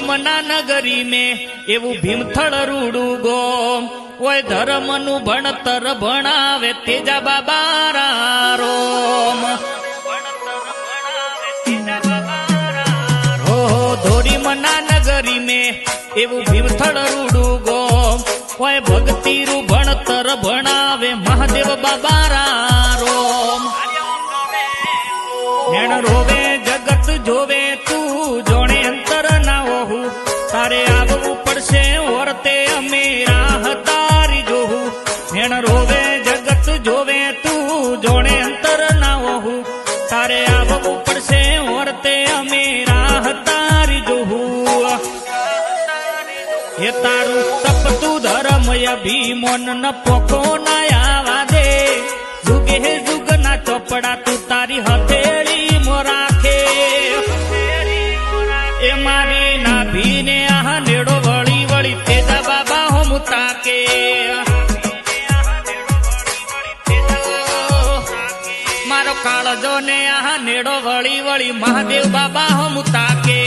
ધોરીમના નગરી में એવું ભીમથળ રૂડું ગોમ ઓય ધર્મનું ભણતર ભણાવે તેજા બાબા રોમ હો ધોરીમના નગરી में એવું ભીમથળ રૂડું ગોમ ઓય ભક્તિનું ભણતર ભણાવે મહાદેવ બાબા રોમ નેણ રોવે જગત જોવે તું જોણે અંતર ના હોવું તારે આવવું પડશે વર્તે અમે રાહ તારી જોવું નેણ રોવે જગત જોવે તું જોણે અંતર ના હોવું તારે આવવું પડશે વર્તે અમે રાહ તારી જોવું એ તારું તપતું ધર્મ અભિમન ન પોખો ના આવા દે જુગે જુગ ના ચોપડા તું તારી હથેળી મોરાખે એ મારી નાભીને આહ નેડો વળી વળી તેજા બાબા હોમ તાકે મારો કાળજો ને આહ નેડો વળી વળી મહાદેવ બાબા હોમ તાકે